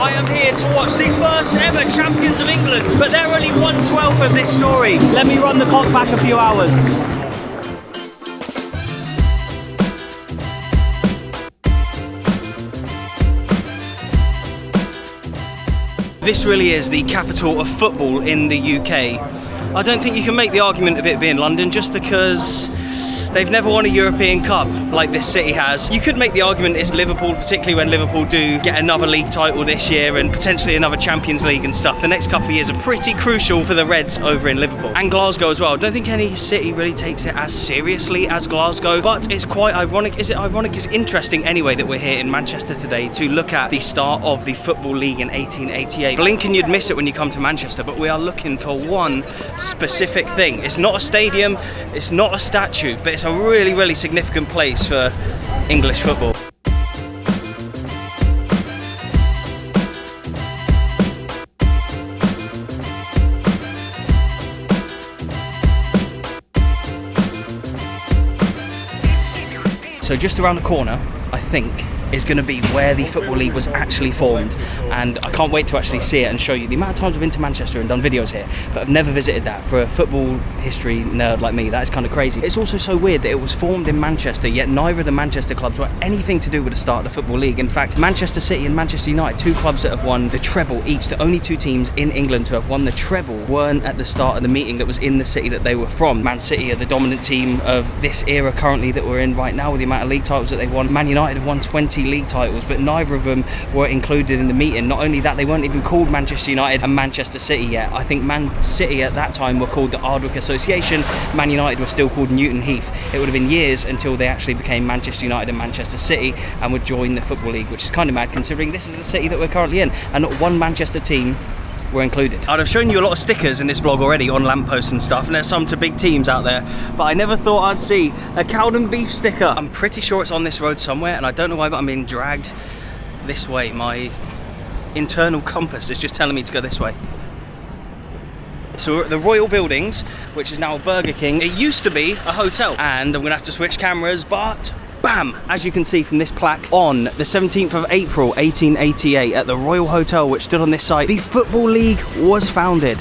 I am here to watch the first ever champions of England, but they're only 1/12 of this story. Let me run the clock back a few hours. This really is the capital of football in the UK. I don't think you can make the argument of it being London just because they've never won a European Cup like this city has. You could make the argument it's Liverpool, particularly when Liverpool do get another league title this year and potentially another Champions League and stuff. The next couple of years are pretty crucial for the Reds over in Liverpool. And Glasgow as well. I don't think any city really takes it as seriously as Glasgow, but it's quite ironic. Is it ironic? It's interesting anyway that we're here in Manchester today to look at the start of the Football League in 1888. Blink and you'd miss it when you come to Manchester, but we are looking for one specific thing. It's not a stadium, it's not a statue, but it's a really, really significant place for English football. So just around the corner, I think, is going to be where the Football League was actually formed, and I can't wait to actually see it and show you. The amount of times I've been to Manchester and done videos here, but I've never visited that. For a football history nerd like me, that is kind of crazy. It's also so weird that it was formed in Manchester, yet neither of the Manchester clubs were anything to do with the start of the Football League. In fact, Manchester City and Manchester United, two clubs that have won the treble each, the only two teams in England to have won the treble, weren't at the start of the meeting that was in the city that they were from. Man City are the dominant team of this era currently that we're in right now with the amount of league titles that they won. Man United have won 20 league titles, but neither of them were included in the meeting. Not only that, they weren't even called Manchester United and Manchester City yet. I think Man City at that time were called the Ardwick Association. Man United were still called Newton Heath. It would have been years until they actually became Manchester United and Manchester City and would join the Football League, which is kind of mad considering this is the city that we're currently in and not one Manchester team were included. I'd have shown you a lot of stickers in this vlog already on lampposts and stuff, and there's some to big teams out there, but I never thought I'd see a Cowden beef sticker. I'm pretty sure it's on this road somewhere, and I don't know why, but I'm being dragged this way. My internal compass is just telling me to go this way. So we're at the Royal Buildings, which is now a Burger King. It used to be a hotel, and I'm gonna have to switch cameras, but bam! As you can see from this plaque, on the 17th of April 1888 at the Royal Hotel, which stood on this site, the Football League was founded.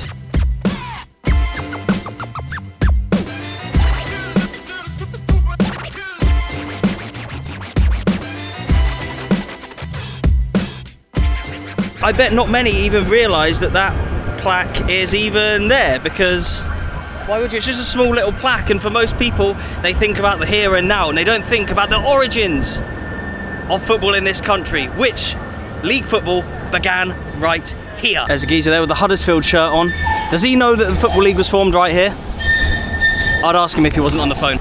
I bet not many even realise that that plaque is even there, because why would you? It's just a small little plaque, and for most people they think about the here and now and they don't think about the origins of football in this country, which league football began right here. There's a geezer there with the Huddersfield shirt on. Does he know that the Football League was formed right here? I'd ask him if he wasn't on the phone.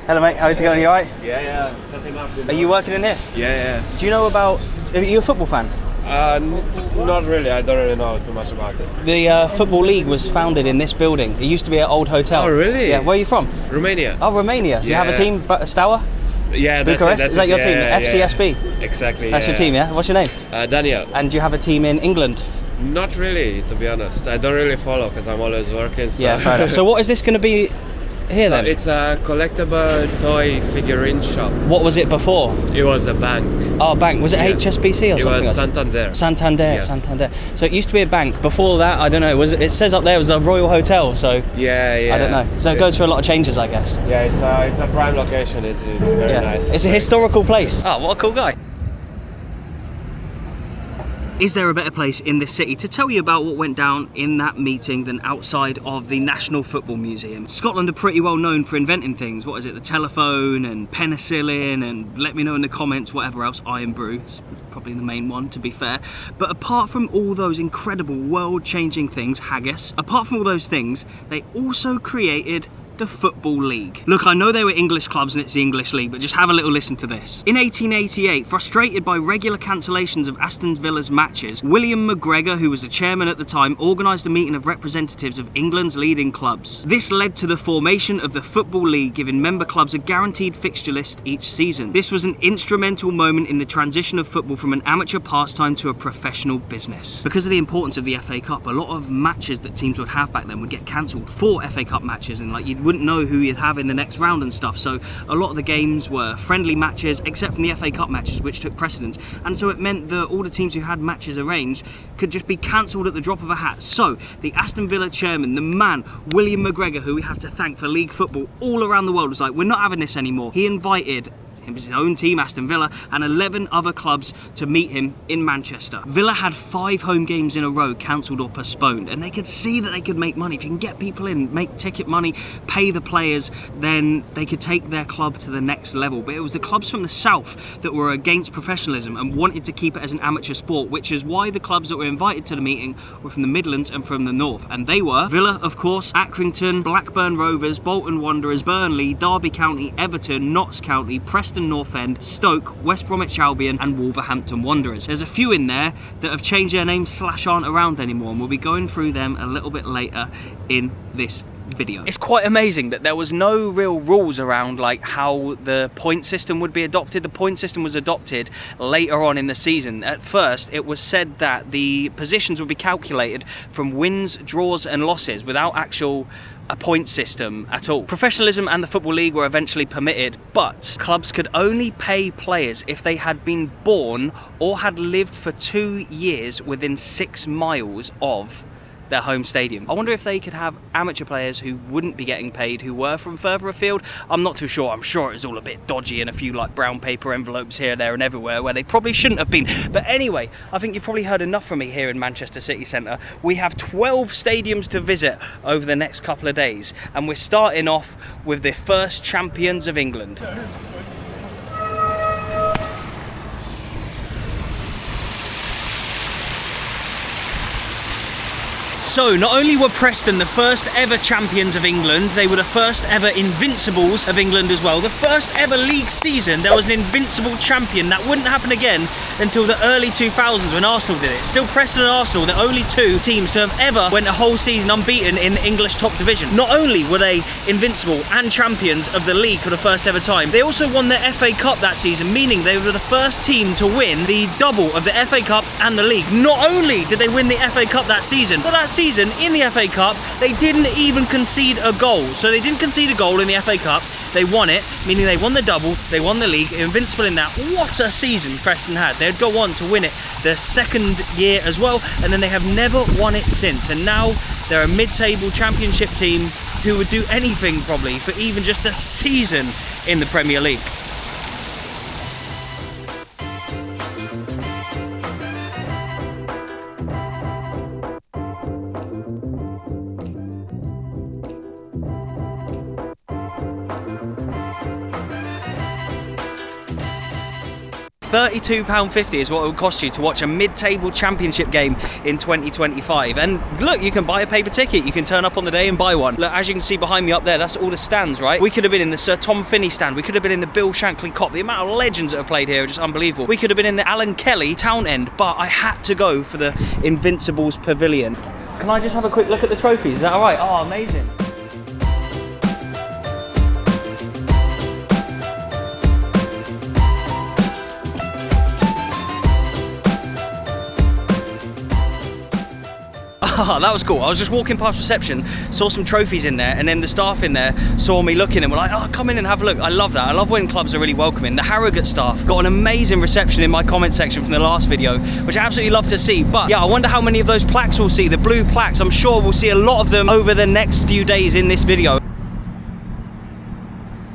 Hello mate, how's it going? You alright? Yeah, setting up. Are you working in here? Yeah. Do you know about, are you a football fan? Not really, I don't really know too much about it. The Football League was founded in this building. It used to be an old hotel. Oh really? Yeah, where are you from? Romania. Oh, Romania. Do you have a team, Stour? Yeah, that's Bucharest? it. Is that your team? FCSB? Yeah. Exactly. That's your team, yeah? What's your name? Daniel. And do you have a team in England? Not really, to be honest. I don't really follow because I'm always working. So. Yeah, fair enough. So what is this going to be here then? It's a collectible toy figurine shop. What was it before? It was a bank. Oh, bank. Was it HSBC or something? It was Santander. Yes. Santander. So it used to be a bank. Before that, I don't know. It says up there it was a Royal Hotel. So yeah. I don't know. So it goes through a lot of changes, I guess. Yeah, it's a prime location. It's very nice. It's a historical place. Oh, what a cool guy. Is there a better place in this city to tell you about what went down in that meeting than outside of the National Football Museum? Scotland are pretty well known for inventing things. What is it? The telephone and penicillin, and let me know in the comments whatever else. Iron brew is probably the main one, to be fair. But apart from all those incredible world-changing things, haggis, apart from all those things, they also created the Football League. Look, I know they were English clubs and it's the English League, but just have a little listen to this. In 1888, frustrated by regular cancellations of Aston Villa's matches, William McGregor, who was the chairman at the time, organised a meeting of representatives of England's leading clubs. This led to the formation of the Football League, giving member clubs a guaranteed fixture list each season. This was an instrumental moment in the transition of football from an amateur pastime to a professional business. Because of the importance of the FA Cup, a lot of matches that teams would have back then would get cancelled for FA Cup matches, and like you'd wouldn't know who he'd have in the next round and stuff. So a lot of the games were friendly matches, except from the FA Cup matches, which took precedence. And so it meant that all the teams who had matches arranged could just be cancelled at the drop of a hat. So the Aston Villa chairman, the man, William McGregor, who we have to thank for league football all around the world, was like, we're not having this anymore. He invited his own team, Aston Villa, and 11 other clubs to meet him in Manchester. Villa had 5 home games in a row cancelled or postponed, and they could see that they could make money. If you can get people in, make ticket money, pay the players, then they could take their club to the next level. But it was the clubs from the south that were against professionalism and wanted to keep it as an amateur sport, which is why the clubs that were invited to the meeting were from the Midlands and from the north. And they were Villa, of course, Accrington, Blackburn Rovers, Bolton Wanderers, Burnley, Derby County, Everton, Notts County, Preston North End, Stoke, West Bromwich Albion and Wolverhampton Wanderers. There's a few in there that have changed their names / aren't around anymore, and we'll be going through them a little bit later in this video. It's quite amazing that there was no real rules around like how the point system would be adopted. The point system was adopted later on in the season. At first it was said that the positions would be calculated from wins, draws and losses without a point system at all. Professionalism and the Football League were eventually permitted, but clubs could only pay players if they had been born or had lived for 2 years within 6 miles of their home stadium. I wonder if they could have amateur players who wouldn't be getting paid who were from further afield. I'm not too sure. I'm sure it was all a bit dodgy and a few like brown paper envelopes here, there and everywhere where they probably shouldn't have been. But anyway, I think you've probably heard enough from me here in Manchester City Centre. We have 12 stadiums to visit over the next couple of days, and we're starting off with the first champions of England. So, not only were Preston the first ever champions of England, they were the first ever invincibles of England as well. The first ever league season, there was an invincible champion. That wouldn't happen again until the early 2000s when Arsenal did it. Still Preston and Arsenal, the only 2 teams to have ever went a whole season unbeaten in the English top division. Not only were they invincible and champions of the league for the first ever time, they also won the FA Cup that season, meaning they were the first team to win the double of the FA Cup and the league. Not only did they win the FA Cup that season, but that season in the FA Cup, they didn't even concede a goal. So they didn't concede a goal in the FA Cup. They won it, meaning they won the double, they won the league, invincible in that. What a season Preston had. They'd go on to win it their second year as well, and then they have never won it since. And now they're a mid-table championship team who would do anything probably for even just a season in the Premier League. £32.50 is what it would cost you to watch a mid-table championship game in 2025. And look, you can buy a paper ticket, you can turn up on the day and buy one. Look, as you can see behind me up there, that's all the stands, right? We could have been in the Sir Tom Finney stand, we could have been in the Bill Shankly Cop. The amount of legends that have played here are just unbelievable. We could have been in the Alan Kelly Town End, but I had to go for the Invincibles Pavilion. Can I just have a quick look at the trophies? Is that alright? Oh, amazing. Oh, that was cool. I was just walking past reception, saw some trophies in there, and then the staff in there saw me looking and were like, oh, come in and have a look. I love that. I love when clubs are really welcoming. The Harrogate staff got an amazing reception in my comment section from the last video, which I absolutely love to see. But yeah, I wonder how many of those plaques we'll see, the blue plaques. I'm sure we'll see a lot of them over the next few days in this video.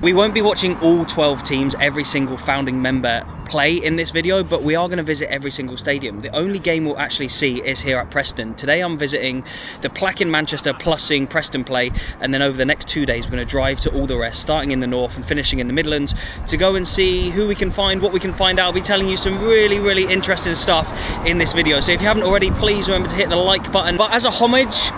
We won't be watching all 12 teams, every single founding member play in this video, but we are going to visit every single stadium. The only game we'll actually see is here at Preston. Today I'm visiting the plaque in Manchester plus seeing Preston play, and then over the next 2 days we're going to drive to all the rest, starting in the north and finishing in the Midlands, to go and see who we can find, what we can find out. I'll be telling you some really interesting stuff in this video, so if you haven't already, please remember to hit the like button. But as a homage,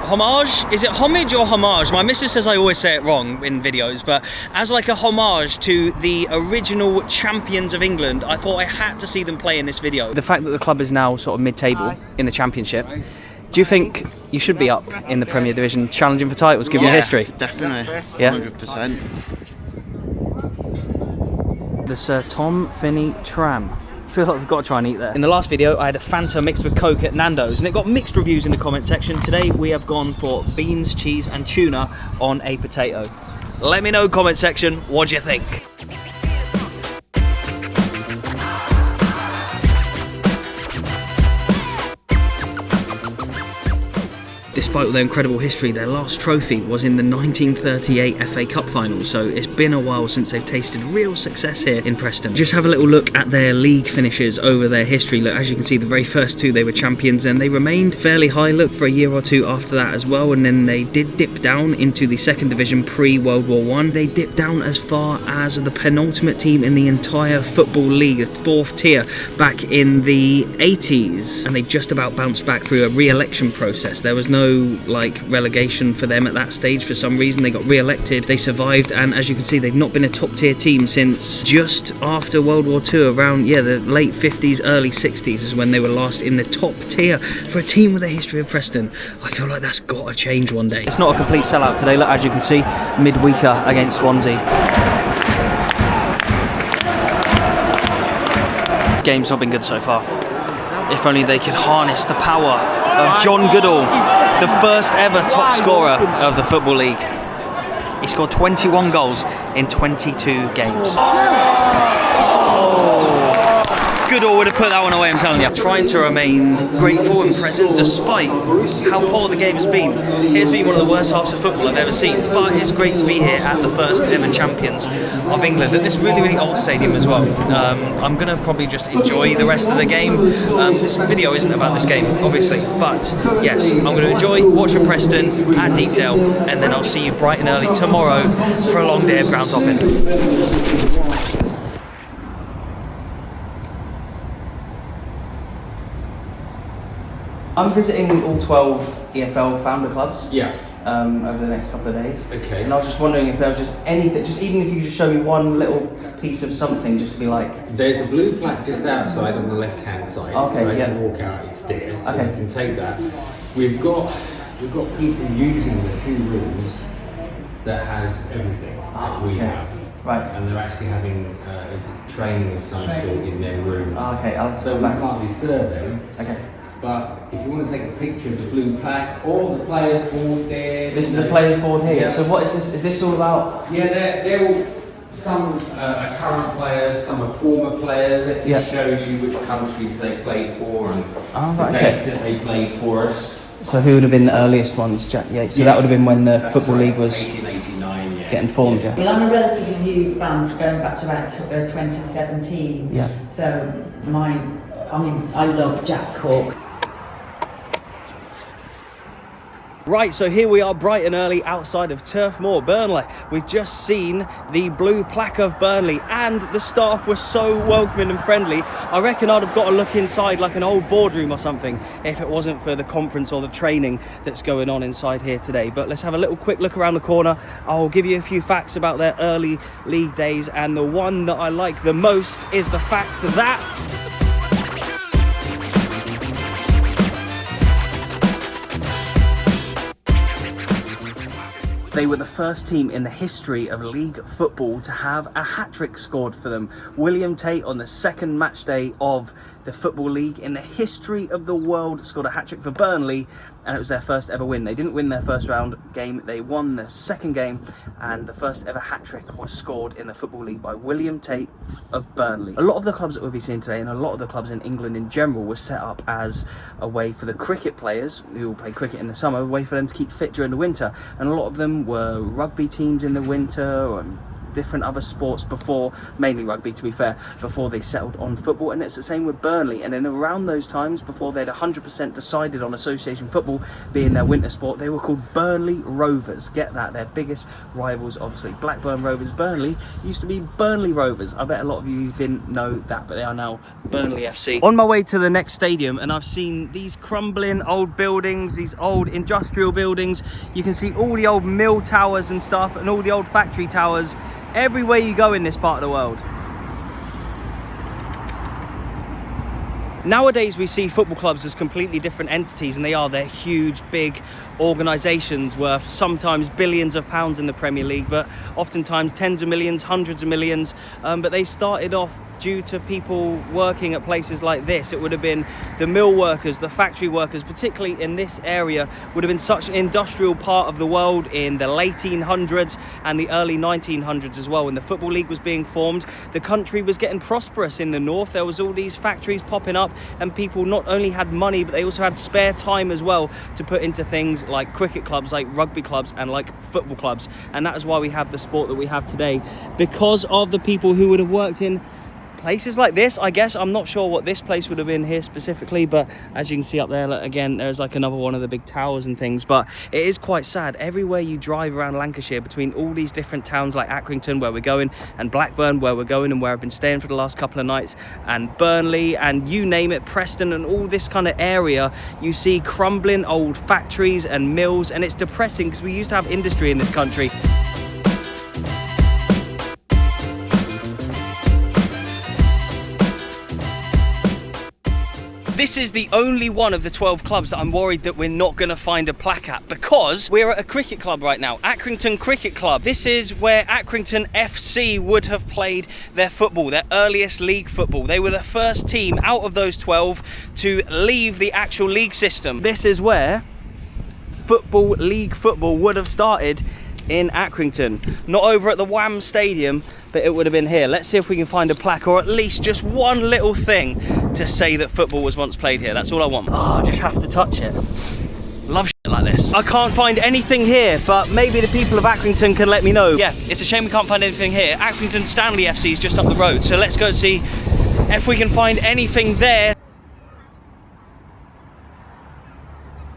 is it homage or homage? My missus says I always say it wrong in videos, but as like a homage to the original champions of England, I thought I had to see them play in this video. The fact that the club is now sort of mid-table in the championship, do you think you should be up in the Premier Division challenging for titles given the history? Definitely. Yeah? 100%. The Sir Tom Finney tram. I feel like we've got to try and eat there. In the last video I had a Fanta mixed with Coke at Nando's and it got mixed reviews in the comment section. Today we have gone for beans, cheese and tuna on a potato. Let me know, comment section, what do you think? Despite their incredible history, their last trophy was in the 1938 FA Cup final, so it's been a while since they've tasted real success here in Preston. Just have a little look at their league finishes over their history. Look, as you can see, the very first two they were champions, and they remained fairly high, look, for a year or two after that as well, and then they did dip down into the second division pre-World War I. They dipped down as far as the penultimate team in the entire Football League, the fourth tier, back in the 80s, and they just about bounced back through a re-election process. There was no like relegation for them at that stage. For some reason they got re-elected, they survived, and as you can see, they've not been a top tier team since just after World War II, around the late 50s, early 60s is when they were last in the top tier for a team with a history of Preston. I feel like that's got to change one day. It's not a complete sellout today, look, as you can see, midweeker against Swansea. Game's not been good so far. If only they could harness the power of John Goodall, the first ever top scorer of the Football League. He scored 21 goals in 22 games. Goodall would have put that one away, I'm telling you. Trying to remain grateful and present despite how poor the game has been. It's been one of the worst halves of football I've ever seen, but it's great to be here at the first ever champions of England at this really, really old stadium as well. I'm going to probably just enjoy the rest of the game. This video isn't about this game, obviously, but yes, I'm going to enjoy watching Preston at Deepdale, and then I'll see you bright and early tomorrow for a long day of ground topping. I'm visiting all 12 EFL founder clubs over the next couple of days. Okay. And I was just wondering if there was just anything, just even if you could just show me one little piece of something, just to be like... There's the blue plaque just outside on the left-hand side. Okay, so as you walk out, it's there, so okay. you can take that. We've got people using the 2 rooms that has everything that we have. Right. And they're actually having training of some sort in their rooms. Okay, I'll so we can't disturb them. Okay. But if you want to take a picture of the blue plaque or the players board there... This is the players board here. Yeah. So what is this? Is this all about... Yeah, they're all... Some are current players, some are former players. It just shows you which countries they played for and the dates that they played for us. So who would have been the earliest ones? So that would have been when the Football League was 1889, getting formed, Well, I'm a relatively new fan, going back to about 2017. Yeah. So I love Jack Cork. Right, so here we are bright and early outside of Turf Moor, Burnley. We've just seen the blue plaque of Burnley, and the staff were so welcoming and friendly. I reckon I'd have got a look inside like an old boardroom or something if it wasn't for the conference or the training that's going on inside here today. But let's have a little quick look around the corner. I'll give you a few facts about their early league days, and the one that I like the most is the fact that... they were the first team in the history of league football to have a hat-trick scored for them. William Tate, on the second match day of the Football League in the history of the world, scored a hat-trick for Burnley, and it was their first ever win. They didn't win their first round game, they won their second game, and the first ever hat-trick was scored in the Football League by William Tate of Burnley. A lot of the clubs that we'll be seeing today, and a lot of the clubs in England in general, were set up as a way for the cricket players who will play cricket in the summer, a way for them to keep fit during the winter, and a lot of them were rugby teams in the winter, and different other sports before, mainly rugby to be fair, before they settled on football. And it's the same with Burnley. And then around those times, before they'd 100% decided on association football being their winter sport, they were called Burnley Rovers. Get that, their biggest rivals, obviously Blackburn Rovers. Burnley used to be Burnley Rovers. I bet a lot of you didn't know that, but they are now Burnley FC. On my way to the next stadium, and I've seen these crumbling old buildings, these old industrial buildings. You can see all the old mill towers and stuff, and all the old factory towers everywhere you go in this part of the world. Nowadays we see football clubs as completely different entities, and they are. They're huge, big organisations worth sometimes billions of pounds in the Premier League, but oftentimes tens of millions, hundreds of millions. But they started off due to people working at places like this. It would have been the mill workers, the factory workers, particularly in this area, would have been such an industrial part of the world in the late 1800s and the early 1900s as well. When the Football League was being formed, the country was getting prosperous in the north. There was all these factories popping up, and people not only had money, but they also had spare time as well to put into things like cricket clubs, like rugby clubs, and like football clubs. And that is why we have the sport that we have today, because of the people who would have worked in places like this, I guess. I'm not sure what this place would have been here specifically, but as you can see up there, look, again, there's like another one of the big towers and things. But it is quite sad. Everywhere you drive around Lancashire, between all these different towns like Accrington, where we're going, and Blackburn, where we're going and where I've been staying for the last couple of nights, and Burnley, and you name it, Preston, and all this kind of area, you see crumbling old factories and mills, and it's depressing because we used to have industry in this country. This is the only one of the 12 clubs that I'm worried that we're not going to find a plaque at, because we're at a cricket club right now, Accrington Cricket Club. This is where Accrington FC would have played their football, their earliest league football. They were the first team out of those 12 to leave the actual league system. This is where league football would have started in Accrington. Not over at the Wham Stadium, but it would have been here. Let's see if we can find a plaque, or at least just one little thing to say that football was once played here. That's all I want. Oh, I just have to touch it. Love shit like this. I can't find anything here, but maybe the people of Accrington can let me know. Yeah, it's a shame we can't find anything here. Accrington Stanley FC is just up the road, so let's go see if we can find anything there.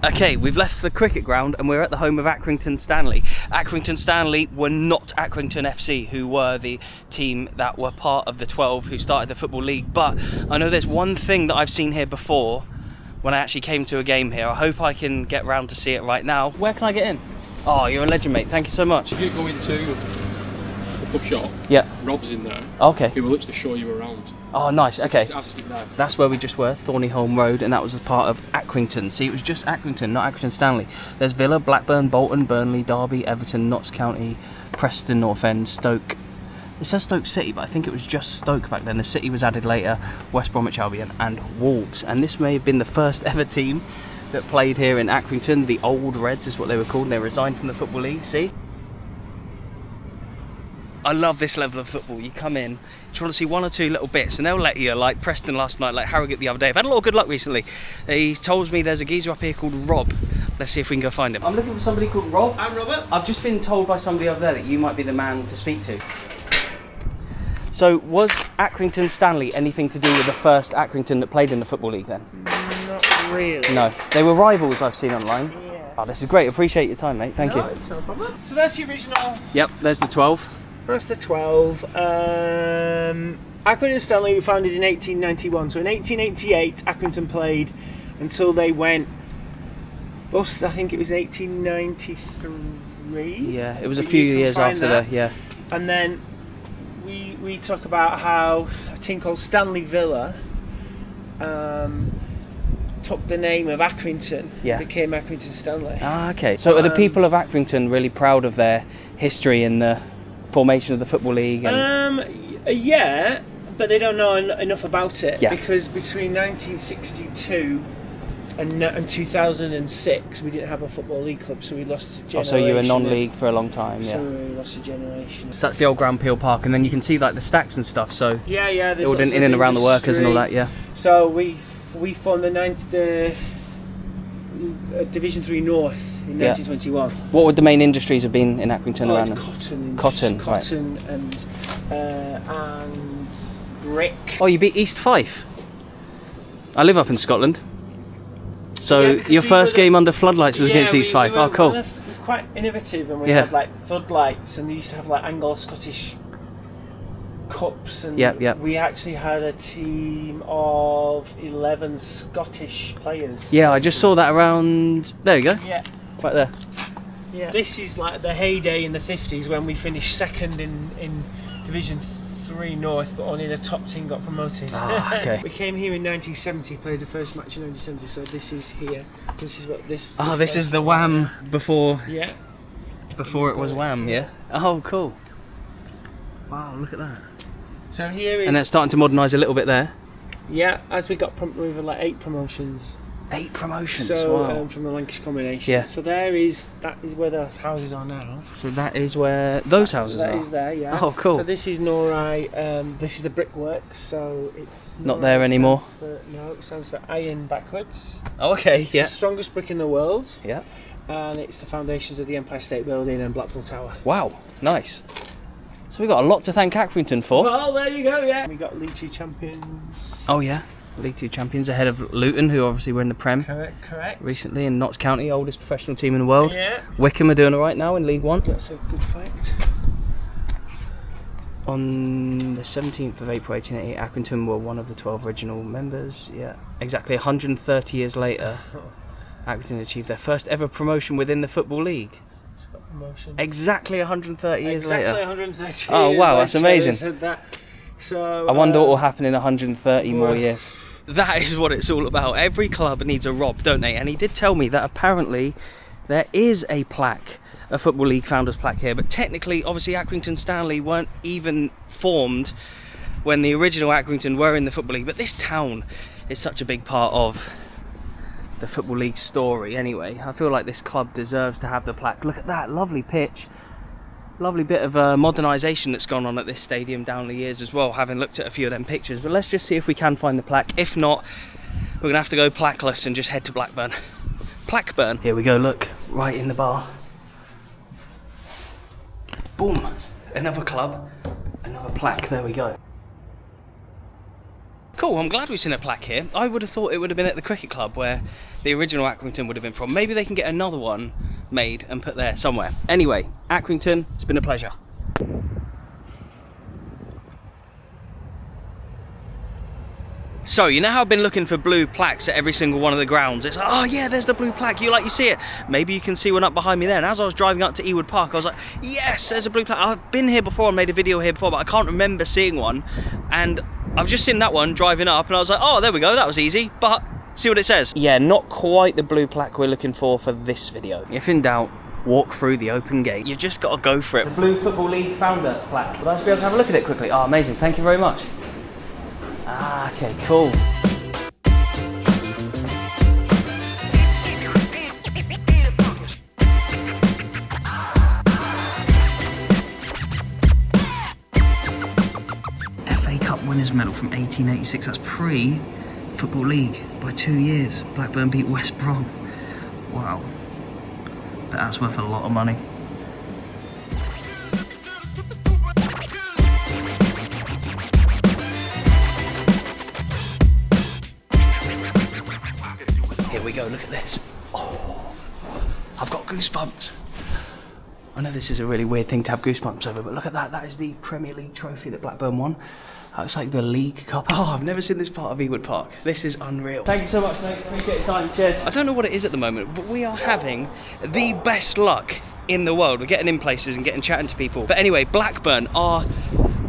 Okay, we've left the cricket ground and we're at the home of Accrington Stanley. Accrington Stanley were not Accrington FC, who were the team that were part of the 12 who started the Football League. But I know there's one thing that I've seen here before when I actually came to a game here. I hope I can get round to see it right now. Where can I get in? Oh, you're a legend, mate. Thank you so much. If you go into the pub shop, yeah, Rob's in there. Okay. He will literally show you around. Oh, nice. Okay. It's absolutely nice. That's where we just were, Thorneyholme Road, and that was a part of Accrington. See, it was just Accrington, not Accrington Stanley. There's Villa, Blackburn, Bolton, Burnley, Derby, Everton, Notts County, Preston North End, Stoke. It says Stoke City, but I think it was just Stoke back then. The City was added later, West Bromwich Albion, and Wolves. And this may have been the first ever team that played here in Accrington. The Old Reds is what they were called, and they resigned from the Football League. See? I love this level of football. You come in, you just want to see one or two little bits, and they'll let you, like Preston last night, like Harrogate the other day. I've had a lot of good luck recently. He told me there's a geezer up here called Rob. Let's see if we can go find him. I'm looking for somebody called Rob. I'm Robert. I've just been told by somebody over there that you might be the man to speak to. So, was Accrington Stanley anything to do with the first Accrington that played in the Football League then? Not really. No. They were rivals, I've seen online. Yeah. Oh, this is great. Appreciate your time, mate. Thank you. It's no problem. So that's the original. Yep, there's the 12. That's the 12. Accrington Stanley were founded in 1891. So in 1888, Accrington played until they went bust. I think it was 1893. Yeah, it was a few years after that. Yeah. And then we talk about how a team called Stanley Villa took the name of Accrington. Yeah. Became Accrington Stanley. Ah, okay. So are the people of Accrington really proud of their history in the formation of the Football League? And... yeah, but they don't know enough about it. Yeah. Because between 1962 and 2006, we didn't have a Football League club, so we lost a generation. Oh, so you were non-league for a long time, yeah. So we lost a generation. So that's the old Grand Peel Park, and then you can see like the stacks and stuff. So yeah, they all in and around the workers and all that, yeah. So we formed the Division 3 North in 1921. What would the main industries have been in Accrington around? Cotton right. and brick. Oh, you beat East Fife. I live up in Scotland. So your first game under floodlights was against East Fife. Oh, cool. We were quite innovative, and we had like floodlights, and they used to have like Anglo-Scottish cups, and we actually had a team of 11 Scottish players. Yeah, I just saw that around. There you go. Yeah. Right there. Yeah. This is like the heyday in the 50s when we finished second in Division 3 North, but only the top team got promoted. Ah, okay. We came here in 1970, played the first match in 1970, so this is here. This is what this. Oh, this is the Wham before. Yeah. Before it was Wham, yeah. Oh, cool. Wow, look at that. So here is... And they're starting to modernise a little bit there. Yeah, as we got we've had like 8 promotions. 8 promotions, So wow. from the Lancashire combination. Yeah. So that is where those houses are now. So that is where those houses are? That is there, yeah. Oh, cool. So this is Norai, this is the brickwork, so it's... Not there anymore? No, it stands for iron backwards. Oh, okay, It's the strongest brick in the world. Yeah. And it's the foundations of the Empire State Building and Blackpool Tower. Wow, nice. So we've got a lot to thank Accrington for. Well, there you go, yeah. We got League 2 champions. Oh, yeah. League 2 champions ahead of Luton, who obviously were in the Prem Correct. recently, and Notts County, oldest professional team in the world. Yeah. Wickham are doing all right now in League 1. That's a good fact. On the 17th of April 1888, Accrington were one of the 12 original members. Yeah, exactly 130 years later, Accrington achieved their first ever promotion within the Football League. Promotion. Exactly 130 years later. Exactly 130 Oh, years wow, that's later, amazing. they said that. So, I wonder what will happen in 130 more well. years. That is what it's all about. Every club needs a Rob, don't they? And he did tell me that apparently there is a plaque, a Football League founders plaque here, but technically, obviously, Accrington Stanley weren't even formed when the original Accrington were in the Football League. But this town is such a big part of the Football League story anyway. I feel like this club deserves to have the plaque. Look at that lovely pitch. Lovely bit of modernisation that's gone on at this stadium down the years as well, having looked at a few of them pictures. But let's just see if we can find the plaque. If not, we're going to have to go plaqueless and just head to Blackburn. Blackburn. Here we go, look, right in the bar. Boom, another club, another plaque, there we go. Cool, I'm glad we've seen a plaque here. I would have thought it would have been at the cricket club where the original Accrington would have been from. Maybe they can get another one made and put there somewhere. Anyway, Accrington, it's been a pleasure. So, you know how I've been looking for blue plaques at every single one of the grounds? It's like, oh yeah, there's the blue plaque, you see it. Maybe you can see one up behind me there. And as I was driving up to Ewood Park, I was like, yes, there's a blue plaque. I've been here before and made a video here before, but I can't remember seeing one. And I've just seen that one driving up and I was like, oh, there we go, that was easy. But see what it says. Yeah, not quite the blue plaque we're looking for this video. If in doubt, walk through the open gate. You've just got to go for it. The Blue Football League founder plaque. Would I just be able to have a look at it quickly? Oh, amazing, thank you very much. Ah, okay, cool. FA Cup Winners' Medal from 1886, that's pre-Football League by 2 years. Blackburn beat West Brom. Wow. But that's worth a lot of money. Here we go, look at this. Oh, I've got goosebumps. I know this is a really weird thing to have goosebumps over, but look at that. That is the Premier League trophy that Blackburn won. It's like the League Cup. Oh, I've never seen this part of Ewood Park. This is unreal. Thank you so much, mate. Appreciate your time. Cheers. I don't know what it is at the moment, but we are having the best luck in the world. We're getting in places and getting chatting to people. But anyway, Blackburn are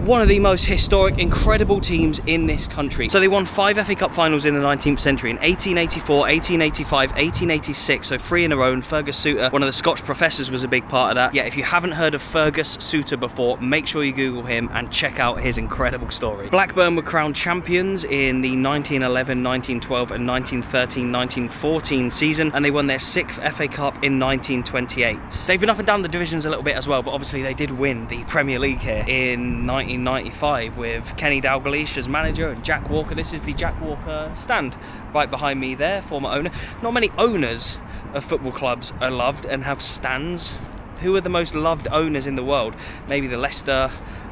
one of the most historic, incredible teams in this country. So they won 5 FA Cup finals in the 19th century, in 1884, 1885, 1886, so 3 in a row, and Fergus Suter, one of the Scotch professors, was a big part of that. Yeah, if you haven't heard of Fergus Suter before, make sure you Google him and check out his incredible story. Blackburn were crowned champions in the 1911, 1912 and 1913-1914 season, and they won their 6th FA Cup in 1928. They've been up and down the divisions a little bit as well, but obviously they did win the Premier League here in 1995 with Kenny Dalglish as manager and Jack Walker. This is the Jack Walker stand right behind me there, former owner. Not many owners of football clubs are loved and have stands. Who are the most loved owners in the world? Maybe the Leicester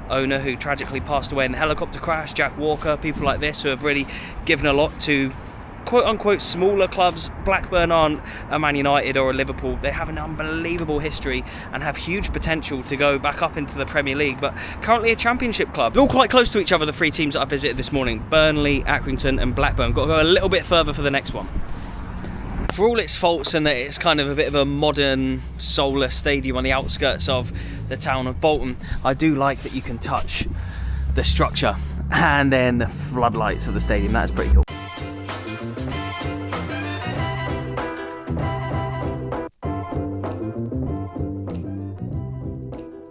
owner who tragically passed away in the helicopter crash, Jack Walker, people like this who have really given a lot to quote-unquote smaller clubs. Blackburn aren't a Man United or a Liverpool. They have an unbelievable history and have huge potential to go back up into the Premier League, but currently a Championship club. They're all quite close to each other, the 3 teams that I visited this morning. Burnley, Accrington and Blackburn. Got to go a little bit further for the next one. For all its faults and that it's kind of a bit of a modern, soulless stadium on the outskirts of the town of Bolton, I do like that you can touch the structure and then the floodlights of the stadium. That is pretty cool.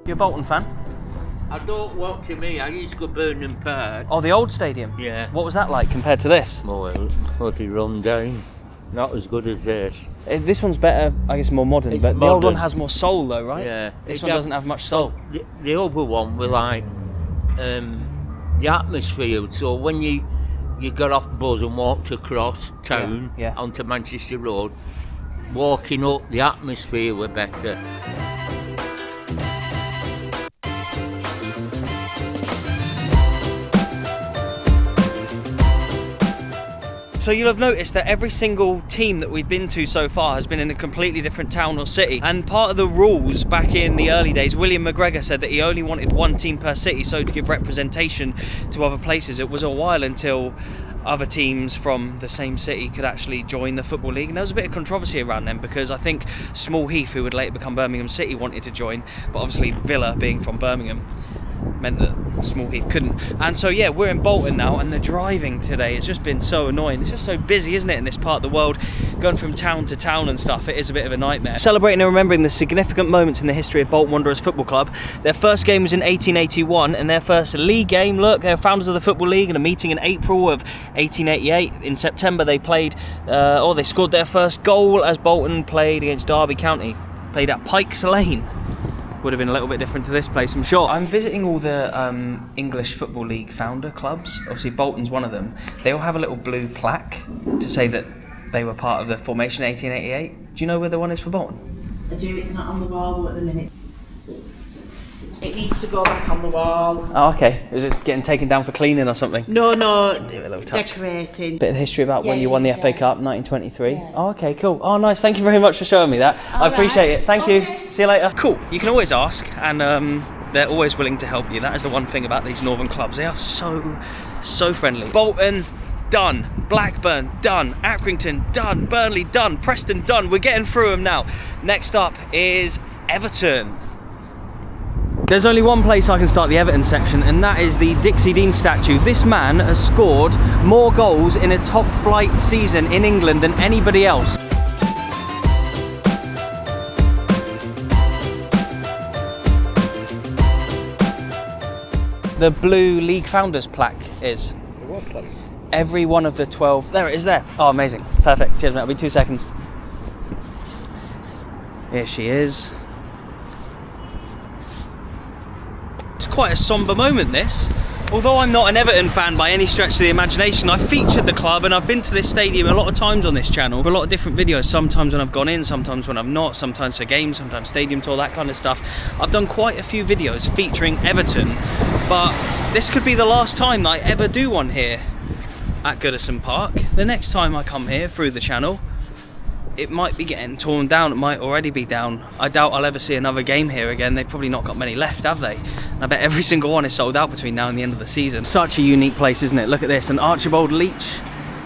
You're a Bolton fan? I don't watch him here. I used to go Burnham Park. Oh, the old stadium? Yeah. What was that like compared to this? Well, bloody run down. Not as good as this. This one's better, I guess, more modern, but the old one has more soul though, right? Yeah. This one doesn't have much soul. The other one were like the atmosphere. So when you got off bus and walked across town onto Manchester Road, walking up, the atmosphere were better. So you'll have noticed that every single team that we've been to so far has been in a completely different town or city. And part of the rules back in the early days, William McGregor said that he only wanted one team per city, so to give representation to other places. It was a while until other teams from the same city could actually join the Football League, and there was a bit of controversy around them because I think Small Heath, who would later become Birmingham City, wanted to join, but obviously Villa, being from Birmingham, meant that Small Heath couldn't. And so yeah, we're in Bolton now, and the driving today has just been so annoying. It's just so busy, isn't it, in this part of the world, going from town to town and stuff. It is a bit of a nightmare. Celebrating and remembering the significant moments in the history of Bolton Wanderers Football Club. Their first game was in 1881, and their first league game, look, they're founders of the Football League, in a meeting in April of 1888. In September they played, they scored their first goal as Bolton played against Derby County. Played at Pikes Lane. Would have been a little bit different to this place, I'm sure. I'm visiting all the English Football League founder clubs. Obviously Bolton's one of them. They all have a little blue plaque to say that they were part of the formation in 1888. Do you know where the one is for Bolton? I do. It's not on the wall though at the minute. It needs to go back on the wall. Oh, okay. Is it getting taken down for cleaning or something? No, Give it a little touch. decorating. Bit of history about when you won the FA Cup, 1923. Yeah. Oh, okay, cool. Oh, nice. Thank you very much for showing me that. I appreciate it. Thank you. See you later. Cool. You can always ask, and they're always willing to help you. That is the one thing about these northern clubs. They are so friendly. Bolton, done. Blackburn, done. Accrington, done. Burnley, done. Preston, done. We're getting through them now. Next up is Everton. There's only one place I can start the Everton section, and that is the Dixie Dean statue. This man has scored more goals in a top flight season in England than anybody else. The blue league founders plaque is. What plaque? Every one of the 12. There it is there. Oh, amazing. Perfect. Cheers, mate. It'll be 2 seconds. Here she is. It's quite a sombre moment, this. Although I'm not an Everton fan by any stretch of the imagination, I've featured the club and I've been to this stadium a lot of times on this channel for a lot of different videos. Sometimes when I've gone in, sometimes when I've not, sometimes for games, sometimes stadium tour, that kind of stuff. I've done quite a few videos featuring Everton, but this could be the last time that I ever do one here at Goodison Park. The next time I come here through the channel, it might be getting torn down, it might already be down. I doubt I'll ever see another game here again. They've probably not got many left, have they? And I bet every single one is sold out between now and the end of the season. Such a unique place, isn't it? Look at this, an Archibald Leach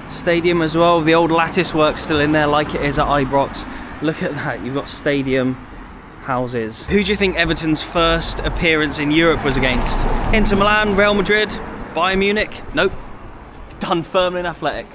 Stadium as well. The old lattice work still in there like it is at Ibrox. Look at that, you've got stadium houses. Who do you think Everton's first appearance in Europe was against? Inter Milan, Real Madrid, Bayern Munich? Nope. Dunfermline Athletic.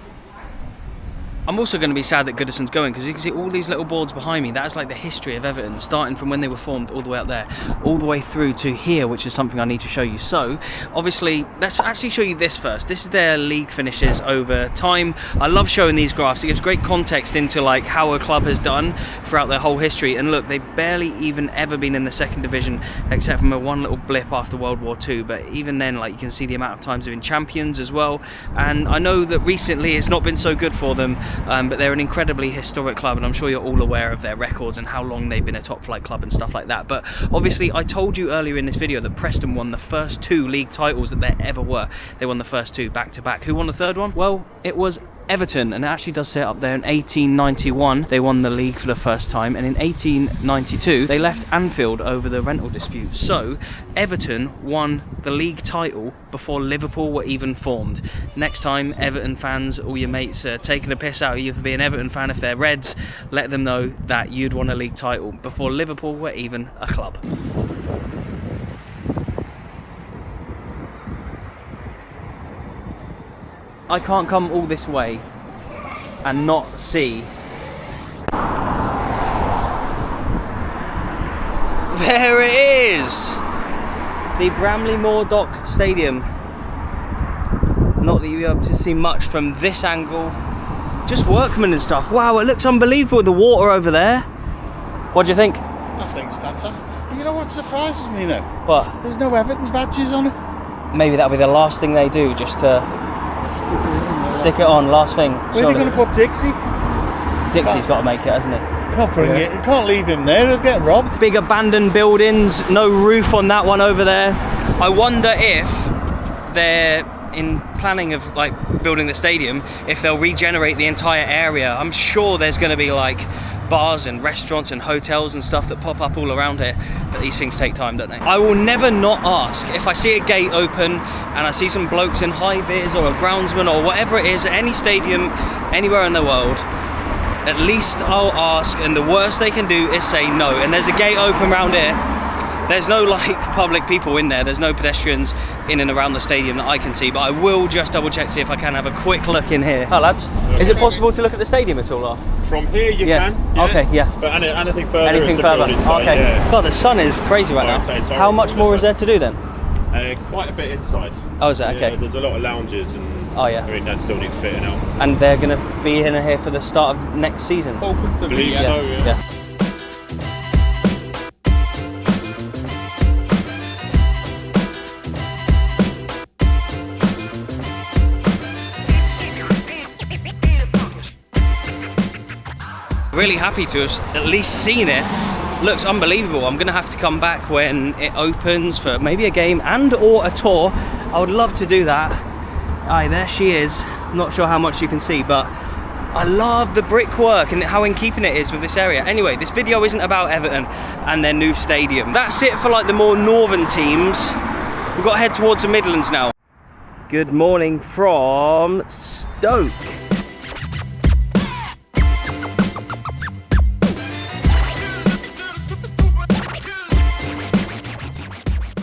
I'm also going to be sad that Goodison's going, because you can see all these little boards behind me. That's like the history of Everton, starting from when they were formed all the way up there, all the way through to here, which is something I need to show you. So, obviously, let's actually show you this first. This is their league finishes over time. I love showing these graphs. It gives great context into like how a club has done throughout their whole history. And look, they've barely even ever been in the second division, except from a one little blip after World War II. But even then, like, you can see the amount of times they've been champions as well. And I know that recently it's not been so good for them. But they're an incredibly historic club, and I'm sure you're all aware of their records and how long they've been a top flight club and stuff like that. But obviously I told you earlier in this video that Preston won the first 2 league titles that there ever were. They won the first 2 back to back. Who won the third one? Well, it was Everton, and it actually does say it up there. In 1891 they won the league for the first time, and in 1892 they left Anfield over the rental dispute. So Everton won the league title before Liverpool were even formed. Next time Everton fans, all your mates are taking a piss out of you for being an Everton fan, if they're Reds, let them know that you'd won a league title before Liverpool were even a club. I can't come all this way and not see. There it is! the Bramley Moor Dock Stadium. Not that you'll be able to see much from this angle. Just workmen and stuff. Wow, it looks unbelievable with the water over there. What do you think? I think it's fantastic. And you know what surprises me now? What? There's no Everton badges on it. Maybe that'll be the last thing they do, just to stick it on, last thing. Where are they going to put Dixie? Dixie's got to make it, hasn't he? Can't bring it. You can't leave him there. He'll get robbed. Big abandoned buildings, no roof on that one over there. I wonder if they're in planning of like building the stadium, if they'll regenerate the entire area. I'm sure there's going to be like bars and restaurants and hotels and stuff that pop up all around here, but these things take time, don't they? I will never not ask if I see a gate open and I see some blokes in high vis or a groundsman or whatever it is at any stadium anywhere in the world. At least I'll ask, and the worst they can do is say no. And there's a gate open around here. There's no like public people in there. There's no pedestrians in and around the stadium that I can see, but I will just double check, see if I can have a quick look in here. Hi lads, is it possible to look at the stadium at all? Or? From here you can. Yeah. Okay, yeah. But anything further. Anything further? Inside, okay. Yeah. God, the sun is crazy right now. How much more is there to do then? Quite a bit inside. Oh, is that okay? Yeah, there's a lot of lounges and. Oh yeah. I mean that still needs fitting out. And they're going to be in here for the start of next season. I believe so. Yeah. Really happy to have at least seen it. Looks unbelievable. I'm going to have to come back when it opens for maybe a game and or a tour. I would love to do that. Aye, there she is. Not sure how much you can see, but I love the brickwork and how in keeping it is with this area. Anyway, this video isn't about Everton and their new stadium. That's it for like the more northern teams. We've got to head towards the Midlands now. Good morning from Stoke.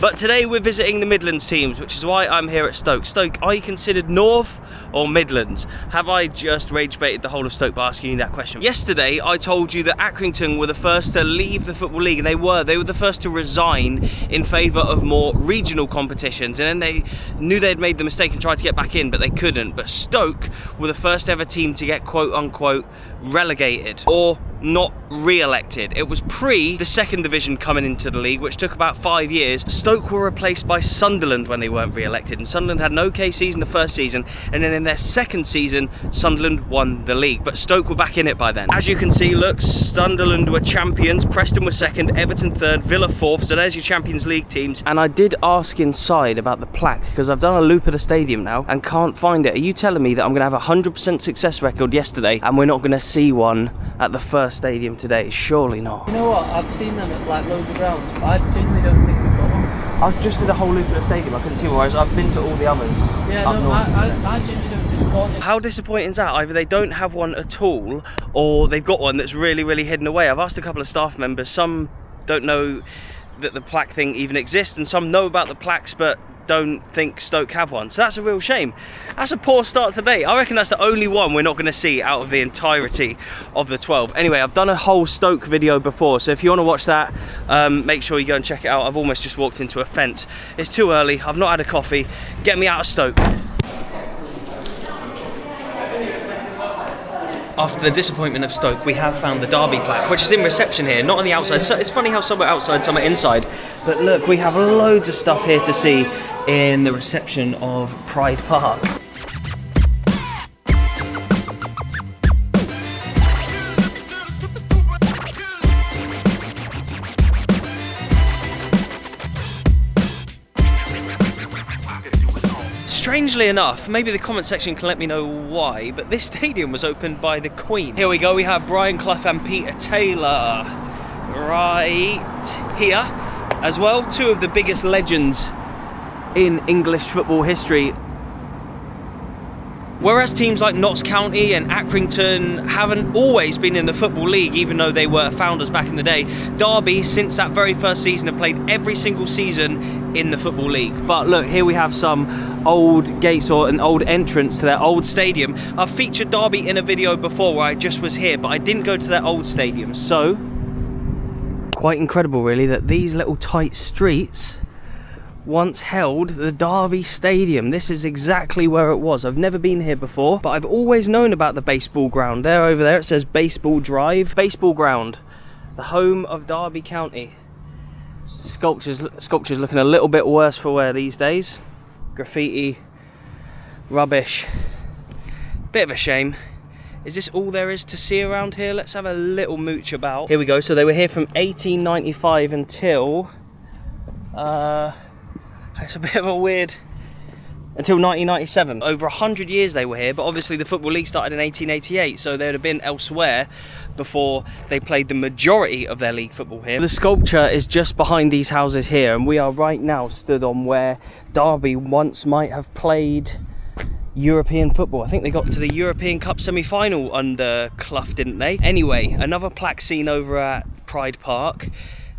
But today we're visiting the Midlands teams, which is why I'm here at Stoke. Stoke, are you considered North or Midlands? Have I just rage baited the whole of Stoke by asking you that question? Yesterday I told you that Accrington were the first to leave the Football League, and they were the first to resign in favour of more regional competitions, and then they knew they'd made the mistake and tried to get back in, but they couldn't. But Stoke were the first ever team to get quote unquote relegated, or not re-elected. It was pre the second division coming into the league, which took about 5 years. Stoke were replaced by Sunderland when they weren't re-elected, and Sunderland had an okay season the first season, and then in their second season Sunderland won the league, but Stoke were back in it by then. As you can see, look, Sunderland were champions, Preston was second, Everton third, Villa fourth, so there's your Champions League teams. And I did ask inside about the plaque, because I've done a loop of the stadium now and can't find it. Are you telling me that I'm going to have a 100% success record yesterday and we're not going to see one at the first stadium today? Surely not. You know what? I've seen them at like loads of grounds, but I genuinely don't think we've got one. I was just did a whole loop of the stadium, I couldn't see one, whereas I've been to all the others. Yeah, no, I genuinely don't think we've got one. How disappointing is that? Either they don't have one at all, or they've got one that's really, really hidden away. I've asked a couple of staff members, some don't know that the plaque thing even exists, and some know about the plaques but don't think Stoke have one. So that's a real shame. That's a poor start today. I reckon that's the only one we're not going to see out of the entirety of the 12. Anyway, I've done a whole Stoke video before, so if you want to watch that, make sure you go and check it out. I've almost just walked into a fence. It's too early, I've not had a coffee. Get me out of Stoke. After the disappointment of Stoke, we have found the Derby plaque, which is in reception here, not on the outside. So it's funny how some are outside, some are inside. But look, we have loads of stuff here to see in the reception of Pride Park. Strangely enough, maybe the comment section can let me know why, but this stadium was opened by the Queen. Here we go, we have Brian Clough and Peter Taylor right here as well. Two of the biggest legends in English football history. Whereas teams like Notts County and Accrington haven't always been in the Football League, even though they were founders back in the day, Derby, since that very first season, have played every single season in the Football League. But look, here we have some old gates or an old entrance to their old stadium. I've featured Derby in a video before where I just was here, but I didn't go to their old stadium. So, quite incredible really that these little tight streets once held the Derby Stadium. This is exactly where it was. I've never been here before, but I've always known about the baseball ground. There, over there, it says Baseball Drive. Baseball ground, the home of Derby County. Sculpture's looking a little bit worse for wear these days. Graffiti, rubbish. Bit of a shame. Is this all there is to see around here? Let's have a little mooch about. Here we go. So they were here from 1895 until it's a bit of a weird, until 1997. Over 100 years they were here, but obviously the Football League started in 1888, so they'd have been elsewhere before they played the majority of their league football here. The sculpture is just behind these houses here, and we are right now stood on where Derby once might have played European football. I think they got to the European Cup semi-final under Clough, didn't they? Anyway, another plaque seen over at Pride Park.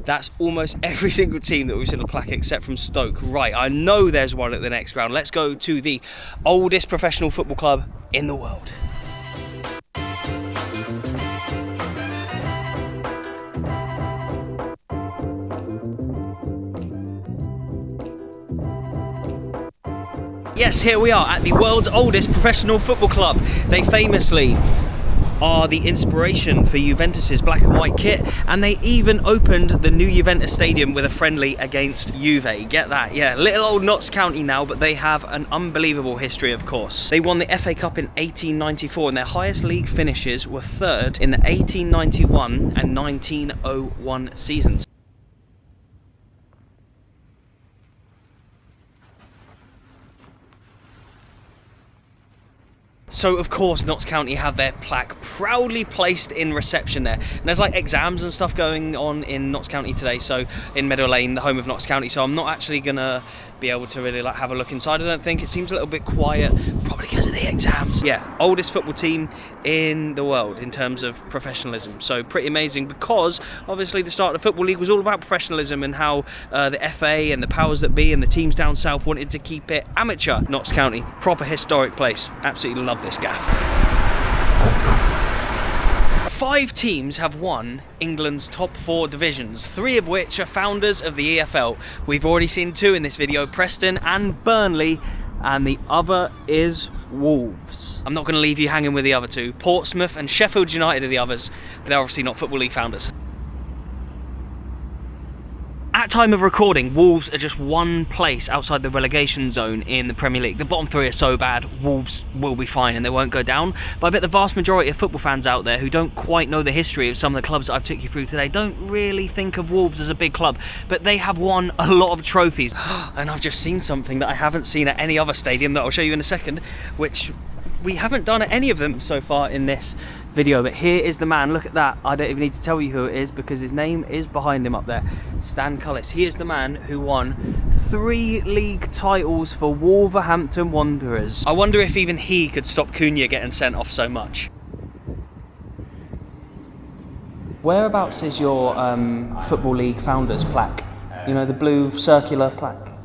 That's almost every single team that we've seen a plaque except from Stoke. Right, I know there's one at the next ground. Let's go to the oldest professional football club in the world. Yes, here we are at the world's oldest professional football club. They famously are the inspiration for Juventus's black and white kit, and they even opened the new Juventus stadium with a friendly against Juve. Get that? Yeah, little old Notts County now, but they have an unbelievable history, of course. They won the FA Cup in 1894, and their highest league finishes were third in the 1891 and 1901 seasons. So of course Notts County have their plaque proudly placed in reception there. And there's like exams and stuff going on in Notts County today, so in Meadow Lane, the home of Notts County, so I'm not actually gonna be able to really like have a look inside. I don't think. It seems a little bit quiet, probably because of the exams. Yeah, oldest football team in the world in terms of professionalism, so pretty amazing, because obviously the start of the Football League was all about professionalism and how the FA and the powers that be and the teams down south wanted to keep it amateur. Notts County, proper historic place. Absolutely love this gaff. 5 teams have won England's top 4 divisions, 3 of which are founders of the EFL. We've already seen 2 in this video, Preston and Burnley, and the other is Wolves. I'm not going to leave you hanging with the other 2. Portsmouth and Sheffield United are the others, but they're obviously not Football League founders. At time of recording, Wolves are just 1 place outside the relegation zone in the Premier League. The bottom 3 are so bad, Wolves will be fine and they won't go down. But I bet the vast majority of football fans out there who don't quite know the history of some of the clubs that I've took you through today don't really think of Wolves as a big club. But they have won a lot of trophies. And I've just seen something that I haven't seen at any other stadium that I'll show you in a second, which we haven't done at any of them so far in this video. But here is the man. Look at that. I don't even need to tell you who it is because his name is behind him up there. Stan Cullis. He is the man who won 3 league titles for Wolverhampton Wanderers. I wonder if even he could stop Cunha getting sent off so much. Whereabouts is your Football League founders plaque? You know, the blue circular plaque?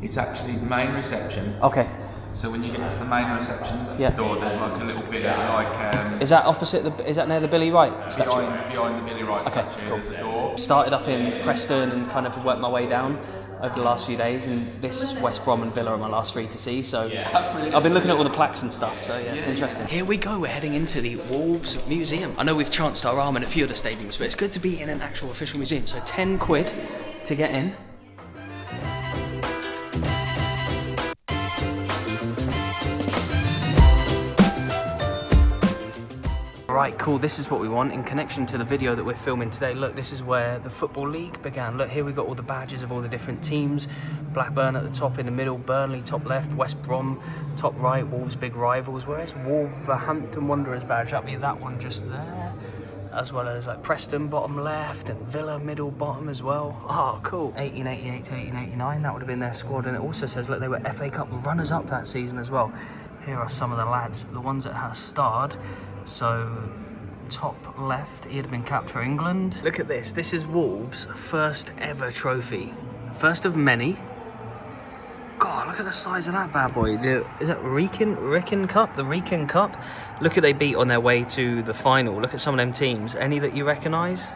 It's actually main reception. Okay. So when you get to the main reception Yeah. door, there's like a little bit of like... is that opposite the? Is that near the Billy Wright statue? behind the Billy Wright Okay, statue, cool. there's a door. Started up in Preston and kind of worked my way down over the last few days, and this West Brom and Villa are my last 3 to see, so I've been looking at all the plaques and stuff, so yeah, it's interesting. Here we go, we're heading into the Wolves Museum. I know we've chanced our arm in a few of the stadiums, but it's good to be in an actual official museum, so £10 to get in. Right, cool, this is what we want in connection to the video that we're filming today. Look, this is where the Football League began. Look, here we got all the badges of all the different teams. Blackburn at the top in the middle, Burnley top left, West Brom top right, Wolves big rivals. Where's Wolverhampton Wanderers badge? That'll be that one just there. As well as like Preston bottom left and Villa middle bottom as well. Oh, cool. 1888 to 1889, that would have been their squad. And it also says, look, they were FA Cup runners-up that season as well. Here are some of the lads, the ones that have starred. So, top left, he'd have been capped for England. Look at this. This is Wolves' first ever trophy. First of many. God, look at the size of that bad boy. Is that Ricken Cup? The Ricken Cup? Look at they beat on their way to the final. Look at some of them teams. Any that you recognise?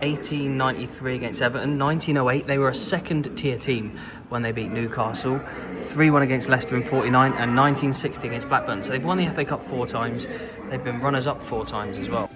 1893 against Everton, 1908 they were a second tier team when they beat Newcastle, 3-1 against Leicester in 49, and 1960 against Blackburn. So they've won the FA Cup 4 times, they've been runners-up 4 times as well.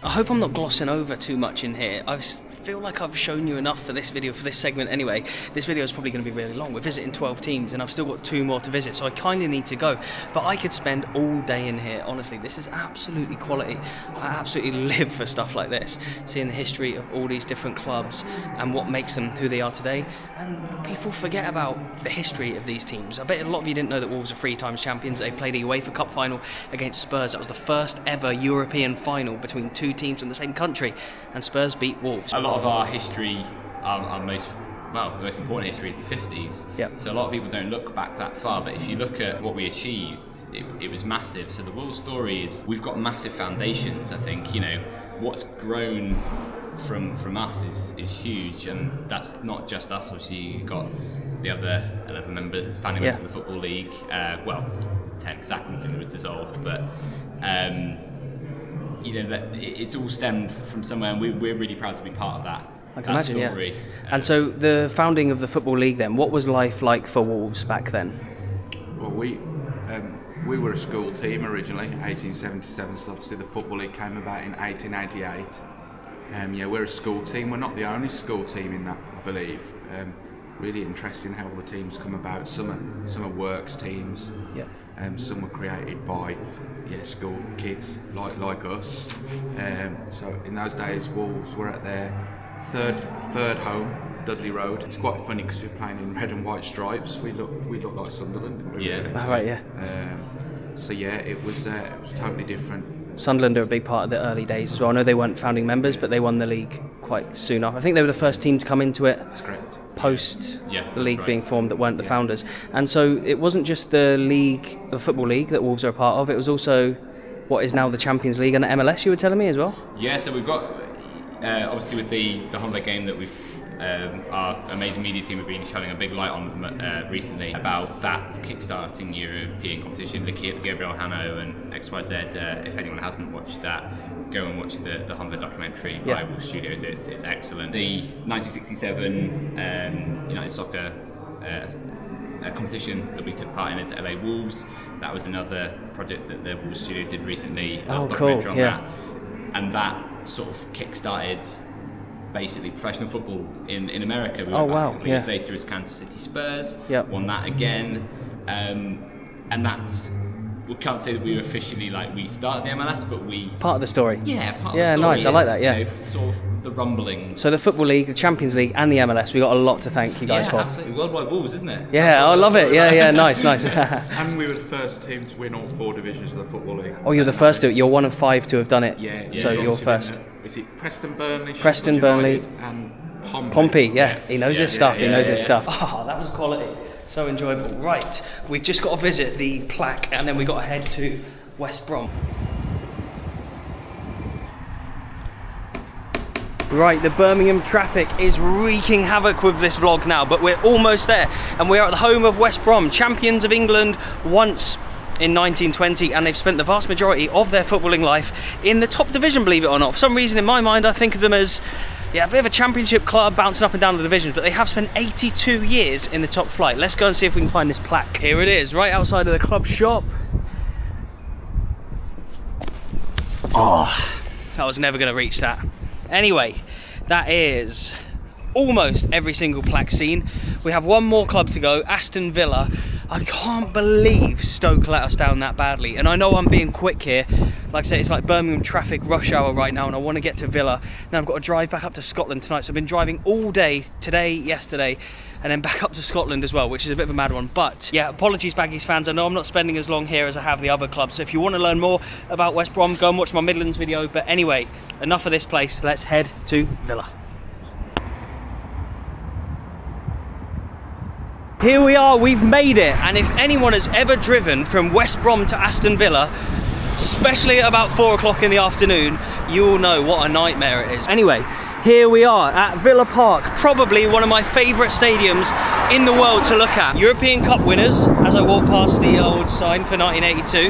I hope I'm not glossing over too much in here. I feel like I've shown you enough for this video, for this segment anyway. This video is probably going to be really long. We're visiting 12 teams and I've still got 2 more to visit, so I kind of need to go. But I could spend all day in here, honestly. This is absolutely quality. I absolutely live for stuff like this, seeing the history of all these different clubs and what makes them who they are today. And people forget about the history of these teams. I bet a lot of you didn't know that Wolves are 3 times champions. They played a UEFA Cup final against Spurs. That was the first ever European final between 2 teams in the same country, and Spurs beat Wolves. A lot of our history, the most important history is the 50s. Yep. So a lot of people don't look back that far, but if you look at what we achieved, it was massive. So the Wolves story is, we've got massive foundations. I think, you know, what's grown from us is huge, and that's not just us. Obviously, you've got the other 11 members, founding members of the Football League. 10, because Accrington was dissolved, but you know, that it's all stemmed from somewhere, and we're really proud to be part of that. I can imagine, story. Yeah. And so the founding of the Football League then, what was life like for Wolves back then? Well, we were a school team originally, 1877, so obviously the Football League came about in 1888. We're a school team. We're not the only school team in that, I believe. Really interesting how all the teams come about. Some are works teams. Yeah. Some were created by school kids like us. So in those days, Wolves were at their third home, Dudley Road. It's quite funny because we're playing in red and white stripes. We look like Sunderland. Didn't we? Yeah. Right. Yeah. It was totally different. Sunderland are a big part of the early days as well. I know they weren't founding members, but they won the league quite soon after. I think they were the first team to come into it. That's correct. Post the league being formed, that weren't the founders. And so it wasn't just the league, the Football League, that Wolves are a part of. It was also what is now the Champions League and the MLS, you were telling me as well? Yeah, so we've got, obviously with the Honda game that we've, our amazing media team have been shining a big light on recently about that kickstarting European competition, Gabriel Hano and XYZ. If anyone hasn't watched that, go and watch the Honda documentary by Wolves Studios. It's excellent. The 1967 United Soccer competition that we took part in as LA Wolves, that was another project that the Wolves Studios did recently. Documentary on that, and that sort of kick-started basically professional football in America. We went back a couple of years later as Kansas City Spurs, won that again, and that's, we can't say that we were officially we started the MLS, but we part of the story. Yeah, part of the story. Nice. I like that. Yeah, you know, sort of the rumblings. So the Football League, the Champions League, and the MLS, we got a lot to thank you guys for. Yeah, absolutely. Worldwide Wolves, isn't it? Yeah, I love it. Yeah, nice. And we were the first team to win all 4 divisions of the Football League. Oh, you're the first to. You're one of 5 to have done it. Yeah. So you're first. Is it Preston, Burnley, Burnley, and Pompey? Pompey. Yeah, he knows his stuff. He knows his stuff. Oh, that was quality. So enjoyable. Right, we've just got to visit the plaque, and then we got to head to West Brom. Right, the Birmingham traffic is wreaking havoc with this vlog now, but we're almost there, and we're at the home of West Brom, champions of England once in 1920, and they've spent the vast majority of their footballing life in the top division, believe it or not. For some reason in my mind I think of them as a bit of a championship club bouncing up and down the divisions, but they have spent 82 years in the top flight. Let's go and see if we can find this plaque. Here it is, right outside of the club shop. Oh, I was never going to reach that. Anyway, that is almost every single plaque seen. We have one more club to go, Aston Villa. I can't believe Stoke let us down that badly, and I know I'm being quick here. Like I say, it's like Birmingham traffic rush hour right now, and I want to get to Villa. Now I've got to drive back up to Scotland tonight, so I've been driving all day today, yesterday, and then back up to Scotland as well, which is a bit of a mad one. But yeah, apologies Baggies fans, I know I'm not spending as long here as I have the other clubs, so if you want to learn more about West Brom, go and watch my Midlands video. But anyway, enough of this place, let's head to Villa. Here we are, we've made it, and if anyone has ever driven from West Brom to Aston Villa, especially at about 4 o'clock in the afternoon, you will know what a nightmare it is. Anyway, Here we are at Villa Park, probably one of my favourite stadiums in the world to look at. European Cup winners, as I walked past the old sign for 1982,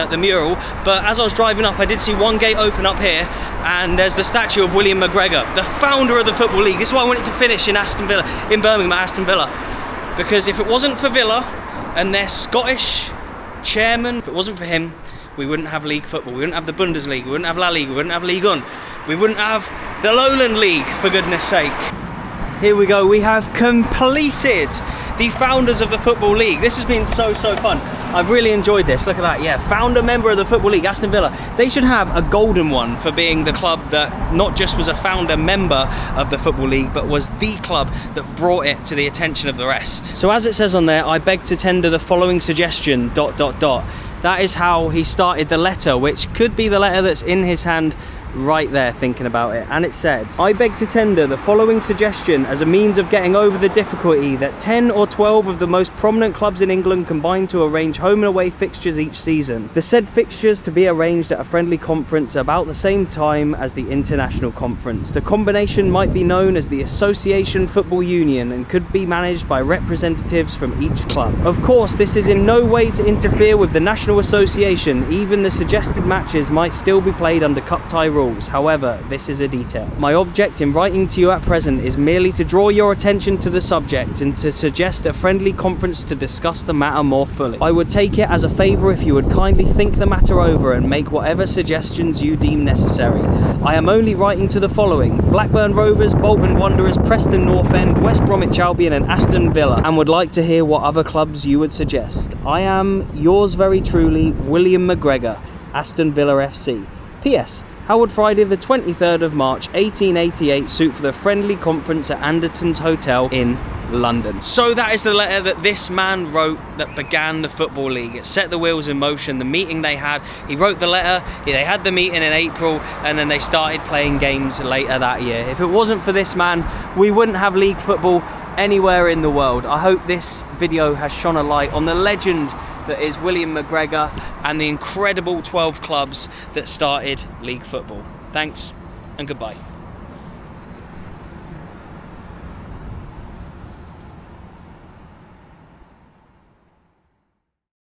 the mural, but as I was driving up I did see one gate open up here, and there's the statue of William McGregor, the founder of the Football League. This is why I wanted to finish in Birmingham at Aston Villa, because if it wasn't for Villa and their Scottish chairman, if it wasn't for him, we wouldn't have league football, we wouldn't have the Bundesliga, we wouldn't have La Liga, we wouldn't have Ligue 1, we wouldn't have the Lowland League, for goodness sake. Here we go, we have completed the founders of the Football League. This has been so fun. I've really enjoyed this. Look at that, yeah, founder member of the Football League, Aston Villa. They should have a golden one for being the club that not just was a founder member of the Football League, but was the club that brought it to the attention of the rest. So as it says on there, I beg to tender the following suggestion, ... That is how he started the letter, which could be the letter that's in his hand right there, thinking about it. And it said, I beg to tender the following suggestion as a means of getting over the difficulty that 10 or 12 of the most prominent clubs in England combine to arrange home and away fixtures each season. The said fixtures to be arranged at a friendly conference about the same time as the international conference. The combination might be known as the Association Football Union and could be managed by representatives from each club. Of course, this is in no way to interfere with the National Association. Even the suggested matches might still be played under cup tie rules. However, this is a detail. My object in writing to you at present is merely to draw your attention to the subject and to suggest a friendly conference to discuss the matter more fully. I would take it as a favour if you would kindly think the matter over and make whatever suggestions you deem necessary. I am only writing to the following: Blackburn Rovers, Bolton Wanderers, Preston North End, West Bromwich Albion and Aston Villa, and would like to hear what other clubs you would suggest. I am yours very truly, William McGregor, Aston Villa FC. P.S. How would Friday the 23rd of March 1888 suit for the friendly conference at Anderton's Hotel in London? So that is the letter that this man wrote that began the Football League. It set the wheels in motion, the meeting they had. He wrote the letter, they had the meeting in April, and then they started playing games later that year. If it wasn't for this man, we wouldn't have league football anywhere in the world. I hope this video has shone a light on the legend that is William McGregor and the incredible 12 clubs that started league football. Thanks and goodbye.